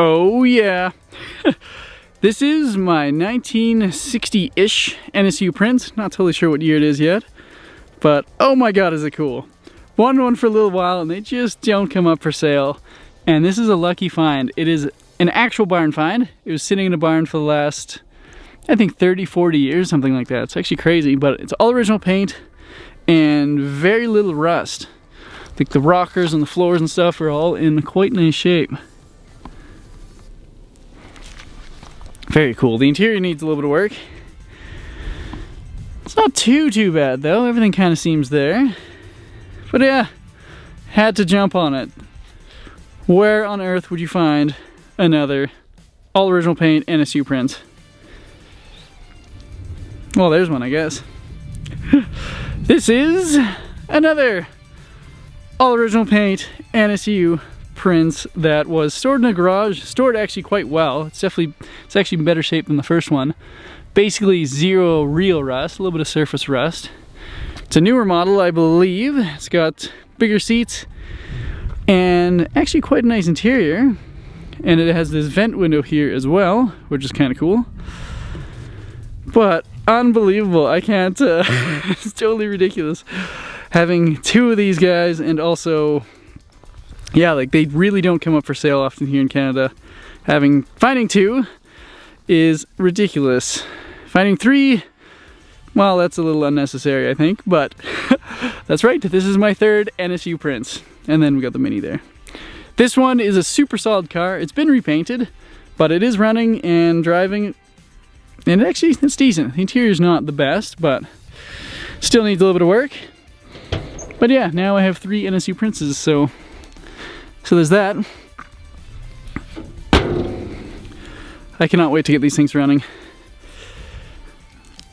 Oh yeah. This is my 1960-ish NSU Prinz. Not totally sure what year it is yet, but oh my god is it cool. Won one for a little while and they just don't come up for sale. And this is a lucky find. It is an actual barn find. It was sitting in a barn for the last, I think 30-40 years, something like that. It's actually crazy, but it's all original paint and very little rust. I think the rockers and the floors and stuff are all in quite nice shape. Very cool. The interior needs a little bit of work. It's not too bad though. Everything kind of seems there. But yeah, had to jump on it. Where on earth would you find another all original paint NSU Prinz? Well, there's one, I guess. This is another all original paint NSU Prinz that was stored in a garage, stored actually quite well. It's actually in better shape than the first one. Basically zero real rust, a little bit of surface rust. It's a newer model, I believe. It's got bigger seats and actually quite a nice interior. And it has this vent window here as well, which is kind of cool. But unbelievable, I can't, it's totally ridiculous. Having two of these guys, and also, yeah, like they really don't come up for sale often here in Canada. Finding two is ridiculous. Finding three, well, that's a little unnecessary, I think, but that's right, this is my third NSU Prinz. And then we got the Mini there. This one is a super solid car. It's been repainted, but it is running and driving, and actually, it's decent. The interior's not the best, but still needs a little bit of work. But yeah, now I have three NSU Prinzes, so there's that. I cannot wait to get these things running.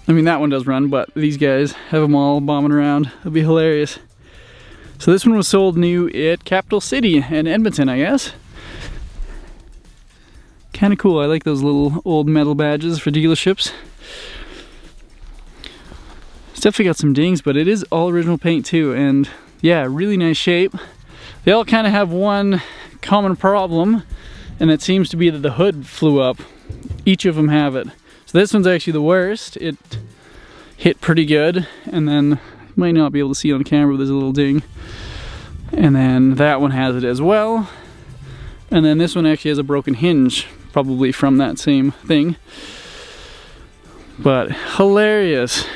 I mean, that one does run, but these guys have them all bombing around. It'll be hilarious. So this one was sold new at Capital City in Edmonton, I guess. Kind of cool. I like those little old metal badges for dealerships. It's definitely got some dings, but it is all original paint too, and yeah, really nice shape. They all kind of have one common problem, and it seems to be that the hood flew up. Each of them have it. So this one's actually the worst. It hit pretty good, and then you might not be able to see it on camera, but there's a little ding. And then that one has it as well. And then this one actually has a broken hinge, probably from that same thing. But hilarious.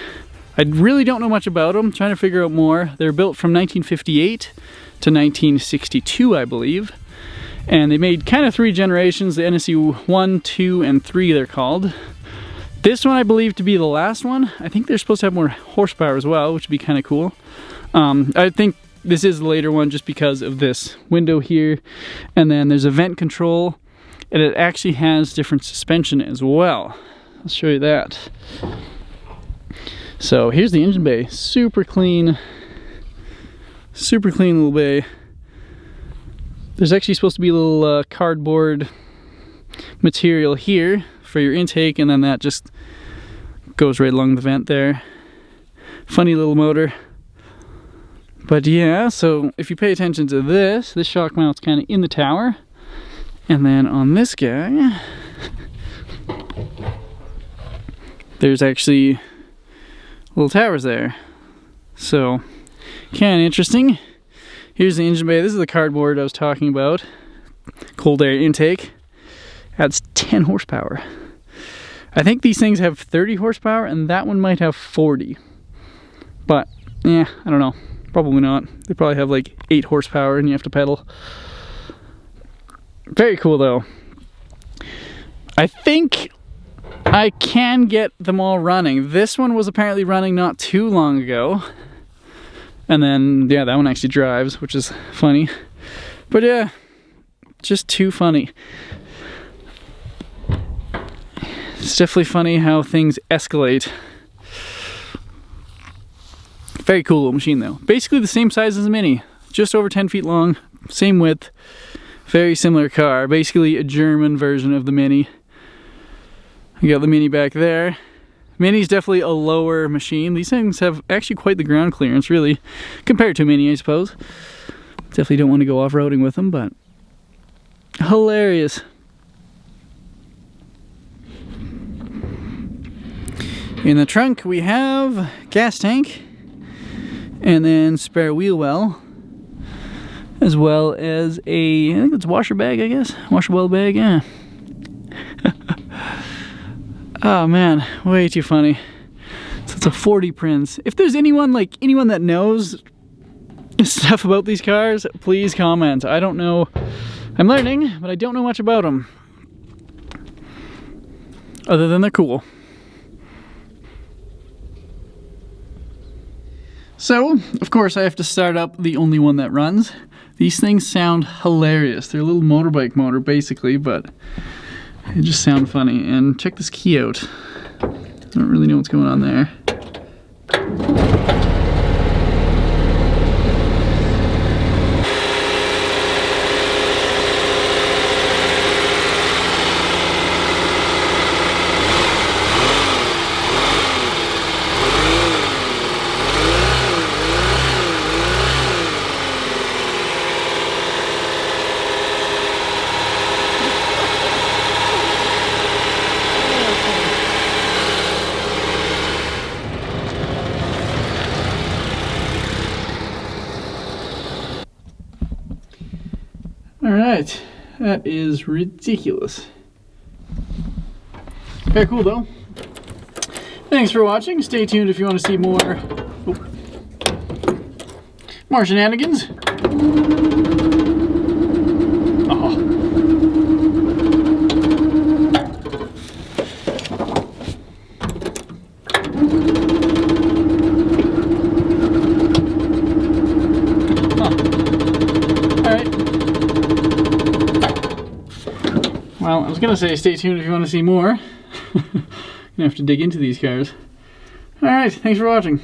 I really don't know much about them, trying to figure out more. They're built from 1958 to 1962, I believe. And they made kind of three generations, the NSU 1, 2, and 3 they're called. This one I believe to be the last one. I think they're supposed to have more horsepower as well, which would be kind of cool. I think this is the later one just because of this window here. And then there's a vent control, and it actually has different suspension as well. I'll show you that. So here's the engine bay, super clean little bay. There's actually supposed to be a little cardboard material here for your intake, and then that just goes right along the vent there. Funny little motor. But yeah, so if you pay attention to this shock mount's kind of in the tower. And then on this guy, there's actually little towers there. So, kind of interesting. Here's the engine bay. This is the cardboard I was talking about. Cold air intake. Adds 10 horsepower. I think these things have 30 horsepower and that one might have 40. But, yeah, I don't know. Probably not. They probably have like 8 horsepower and you have to pedal. Very cool though. I think I can get them all running. This one was apparently running not too long ago. And then, yeah, that one actually drives, which is funny. But yeah, just too funny. It's definitely funny how things escalate. Very cool little machine though. Basically the same size as a Mini. Just over 10 feet long, same width. Very similar car. Basically a German version of the Mini. You got the Mini back there. Mini's definitely a lower machine. These things have actually quite the ground clearance, really, compared to a Mini, I suppose. Definitely don't want to go off-roading with them, but hilarious. In the trunk we have gas tank and then spare wheel well, as well as a, I think it's washer bag, I guess. Washer well bag, yeah. Oh man, way too funny. So it's a 40 Prinz. If there's anyone that knows stuff about these cars, please comment. I don't know. I'm learning, but I don't know much about them. Other than they're cool. So, of course, I have to start up the only one that runs. These things sound hilarious. They're a little motorbike motor, basically, but they just sound funny. And check this key out. I don't really know what's going on there. Alright, that is ridiculous. Very cool though. Thanks for watching. Stay tuned if you want to see more more shenanigans. Oh. Well, I was gonna say stay tuned if you want to see more. You're gonna have to dig into these cars. Alright, thanks for watching.